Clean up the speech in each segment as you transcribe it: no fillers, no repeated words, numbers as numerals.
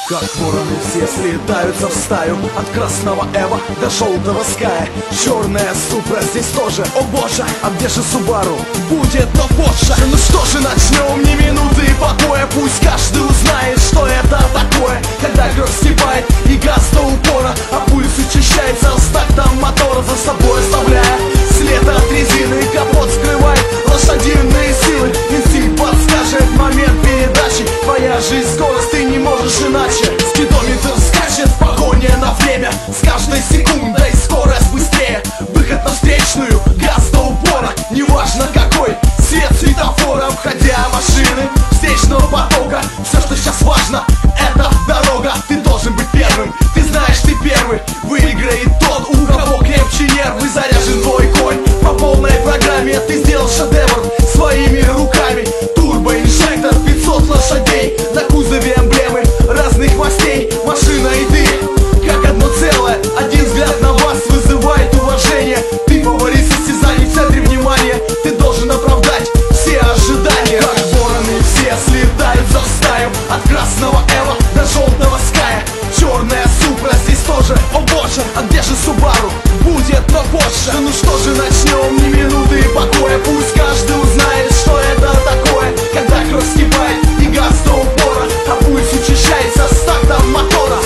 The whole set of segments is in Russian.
Как вороны все слетаются в стаю, от красного Эва до желтого Ская. Черная Супра здесь тоже, о боже, а где же Субару? Будет, но позже. Ну что же, начнем, ни минуты покоя. Пусть каждый узнает, что это такое, когда кровь степает и газ до упора, а пульс учащается с тактом мотора, за собой оставляя след от резины. Капот скрывает лошадиные силы, инстинкт подскажет момент передачи. Твоя жизнь, скорость, ты не можешь иначе. Спидометр скачет в погоне на время, с каждой секундой скорость быстрее. Выход на встречную, газ до упора, неважно какой свет светофора. Обходя машины встречного потока, все, что сейчас важно, это дорога. Ты должен быть первым, ты знаешь, ты первый. Выиграет тот, у кого крепче нервы. Заряжен твой конь по полной программе, ты сделал шедевр своими руками. Турбоинжектор, 500 лошадей, на кузове эмблемы разных мастей. Машина и ты, как одно целое, один взгляд на вас вызывает уважение. Ты фаворит состязаний в центре внимания, ты должен оправдать все ожидания. Как вороны все слетаются в стаю, от красного Эва до желтого Ская. Черная Супра здесь тоже, о боже, а где же Субару? Будет, но позже. Ну что же, начнем, ни минуты покоя. Пусть каждый узнает, что это такое, когда кровь вскипает и газ до упора, а пульс учащается с тактом мотора.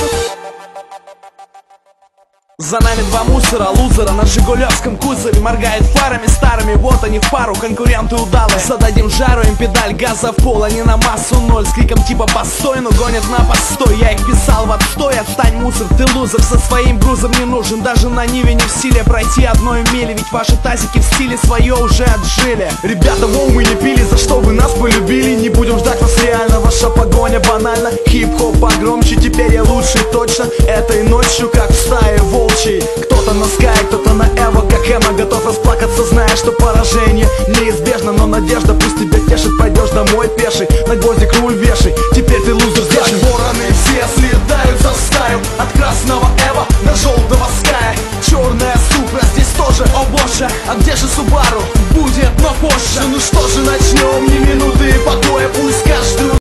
За нами два мусора, лузера на жигулевском кузове. Моргает фарами старыми, вот они в пару, конкуренты удалые. Зададим жару им педаль, газа в пол, они на массу ноль. С криком типа постой, но гонят на постой. Я их писал в отстой, отстань, мусор, ты лузер. Со своим грузом не нужен, даже на Ниве не в силе пройти одной мили. Ведь ваши тазики в стиле свое уже отжили. Ребята, воу, мы не пили, за что вы нас полюбили. Не будем ждать вас реально, ваша погоня банальна. Хип-хоп погромче, теперь я лучший точно. Этой ночью, как в стае волчьей. Кто-то на Скай, кто-то на Эво, как Эма. Готов расплакаться, зная, что поражение неизбежно. Но надежда пусть тебя тешит, пойдешь домой пеший, на гвоздик руль вешай, теперь ты лузер здесь. Как вороны все слетаются в стаю, от красного Эва до желтого Ская. Черная Супра здесь тоже, о боже, а где же Субару? Будет, но позже. Ну что же, начнем, ни минуты покоя. Пусть каждый